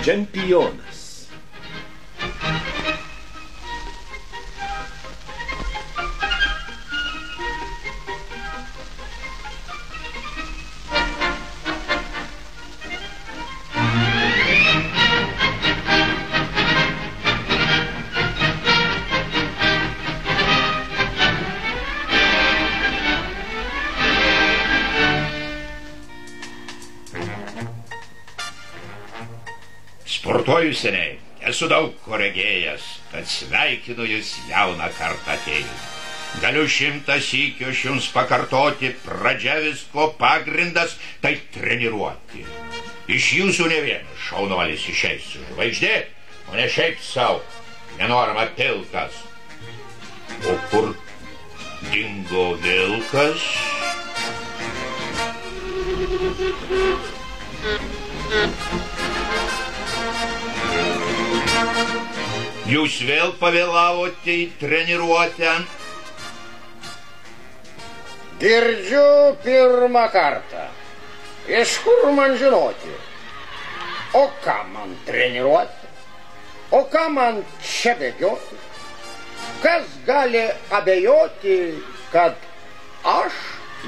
Čempionas. Sportuoju seniai, esu daug ko regėjęs, kad sveikinu jūs jauną kartą atėjus. Galiu 100 sykių aš jums pakartoti, pradžia visko pagrindas, tai treniruoti. Iš jūsų ne vienas šaunuolis išeis žvaigždė, o ne šiaip sau, nenorama pilkas. O kur dingo vilkas? Jūs vėl pavėlavote į treniruotę? Girdžiu pirmą kartą. Iš kur man žinoti? O ką man treniruoti? O ką man čia bėgioti? Kas gali abejoti, kad aš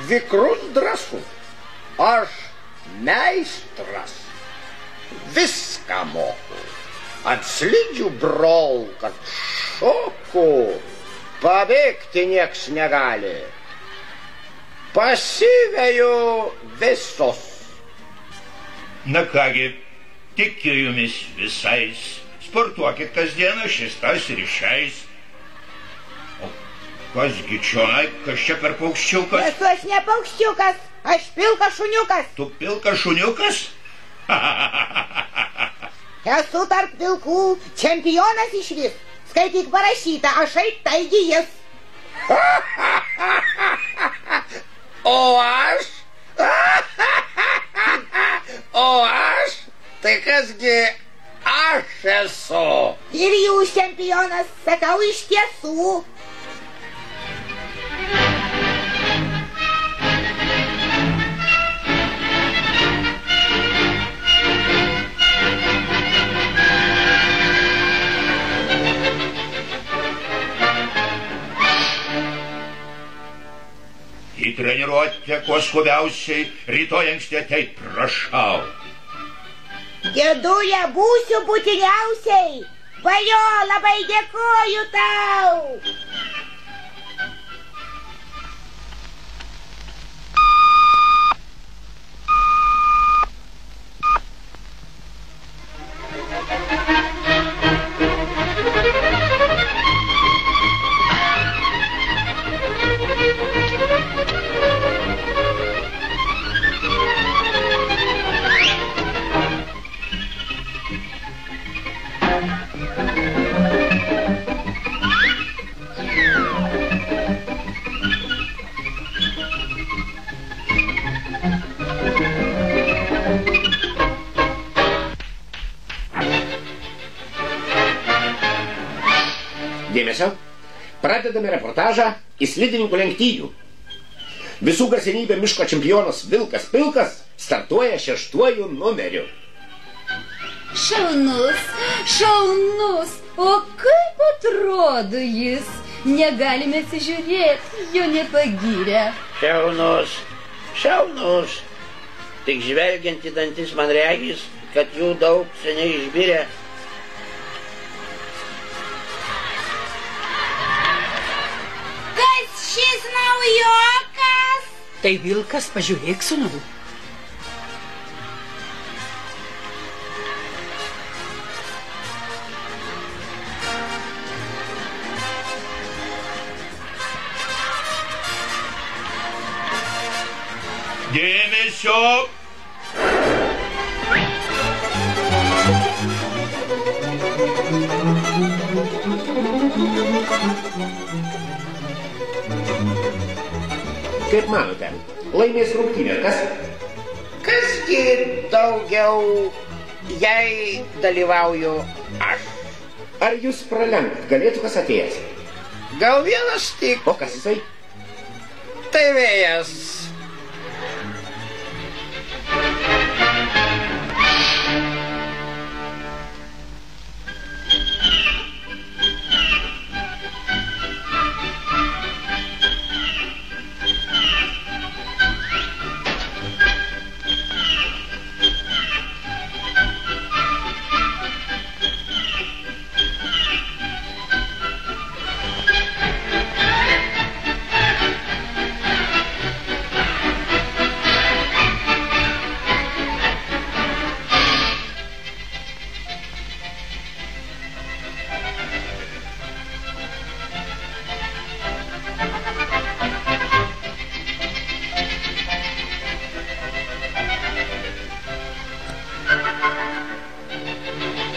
vikrus drąsus? Aš meistras. Viską moku. Ant slidžių brolką šoku, pabėgti nieks negali. Pasiveju visus. Na kągi, tikiu jumis visais. Sportuokit kasdieną, šis tas ir išeis. O kasgi čionai, kas čia per paukščiukas? Esu aš ne paukščiukas, aš pilkas šuniukas. Tu pilkas šuniukas? Esu tarp vilkų čempionas išvis. Skaityk parašyta, aš taigi jis. O aš? O aš? Tai kasgi aš esu? Ir jūs čempionas, sakau iš tiesų. Į treniruotę kuo skubiausiai, rytoj anksti ateit, prašau. Dėdulė, būsiu būtiniausiai. Valio, labai dėkoju tau. Dėmesio, pradedame reportažą į slidininkų lenktynių. Visų garsenybė miško čempionas Vilkas Pilkas startuoja 6 numeriu. Šaunus, šaunus, o kaip atrodo jis? Negalime atsižiūrėti, jo nepagyrė. Šaunus, šaunus. Tik žvelgiant į dantis man regis, kad jų daug seniai išbirė. Šis naujokas. Tai Vilkas, pažiūrėk, sūnau. Dėmesio! Kaip manote, laimės rungtynę kas? Kasgi daugiau, jei dalyvauju aš? Ar jūs pralenkt galėtų kas atėjęs? Gal vienas tik. O kas jisai? Tai vėjas.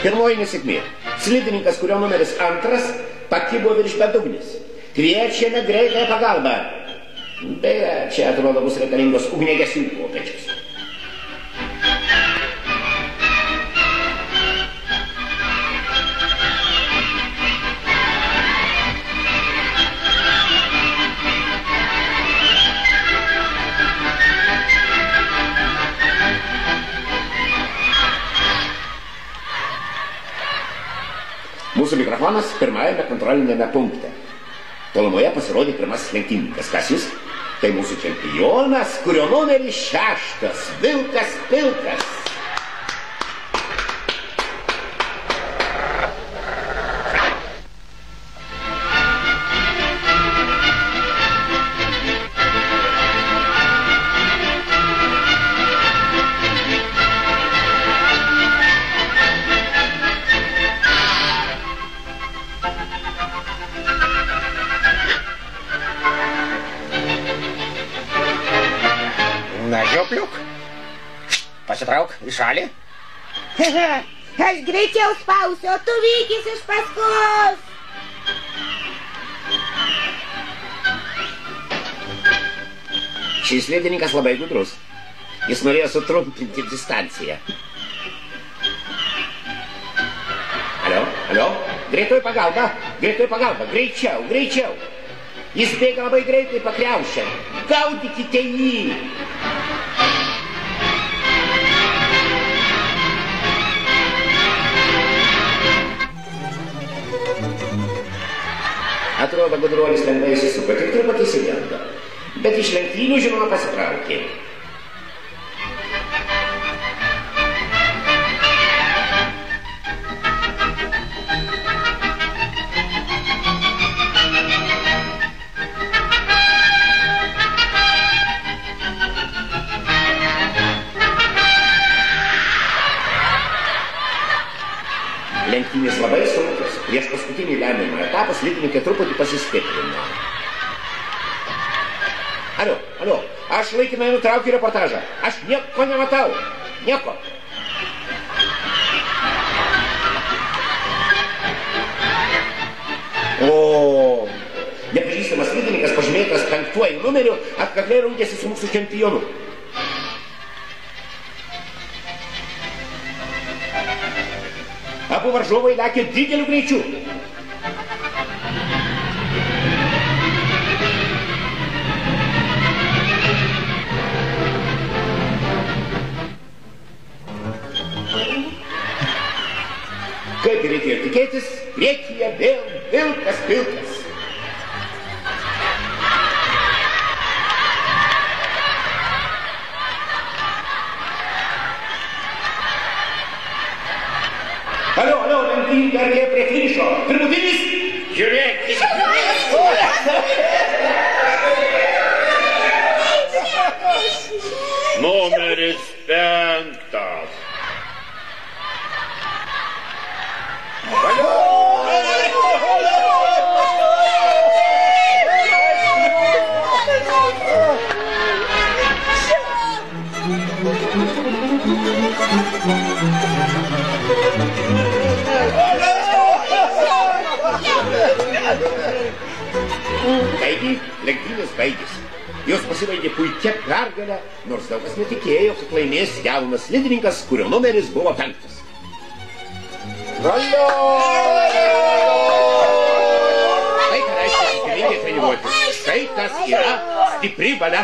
Pirmoji nesėkmė. Slidininkas, kurio numeris 2, pakibo virš bedugnis. Kviečiame greitąją pagalbą. Beje, čia atrodo bus reikalingos ugniagesių kopėčios. Mūsų mikrofonas pirmajame kontrolinėme punkte. Tolumoje pasirodė pirmasis lenktynininkas. Kas jis? Tai mūsų čempionas, kurio numeris 6, Vilkas Pilkas. Na, žiopliuk, pasitrauk į šalį. Aš greičiau spausiu, o tu vykis iš paskos. Šis slidininkas labai gudrus. Jis norėjo sutrumpinti distanciją. Alio, greitoji pagalba, greičiau, greičiau. Jis bėga labai greitai pakriaušiant. Gaudykite jį. Atrodo, gudruolis lengvai įsisuko, tik truputį įsigando. Bet iš lenktynių, žinoma, pasitraukė. Lenktynės labai sunkios. Prieš paskutinį lemiamą etapą slidininkai truputį pasistiprino. Alio, aš laikinai nutraukiu reportažą. Aš nieko nematau. Nieko. O, nepažįstamas slidininkas pažymėtas 5 numeriu atkakliai rungėsi su mūsų čempionu. Abu varžovai lėkė dideliu greičiu. Kaip reikėjo tikėtis, priekyje vėl Vilkas Pilkas. Alio, lenktynininkai artėja prie finišo. Pirmutinis, žiūrėkit. Numeris 5. Taigi, lenktynės baigėsi. Jos pasibaigė puikia pergalė, nors daug kas netikėjo, kad laimės jaunas slidininkas, kurio numeris buvo 5. Valio! Tai ką reiškia stipriai treniruotis. Štai kas yra stipri valia.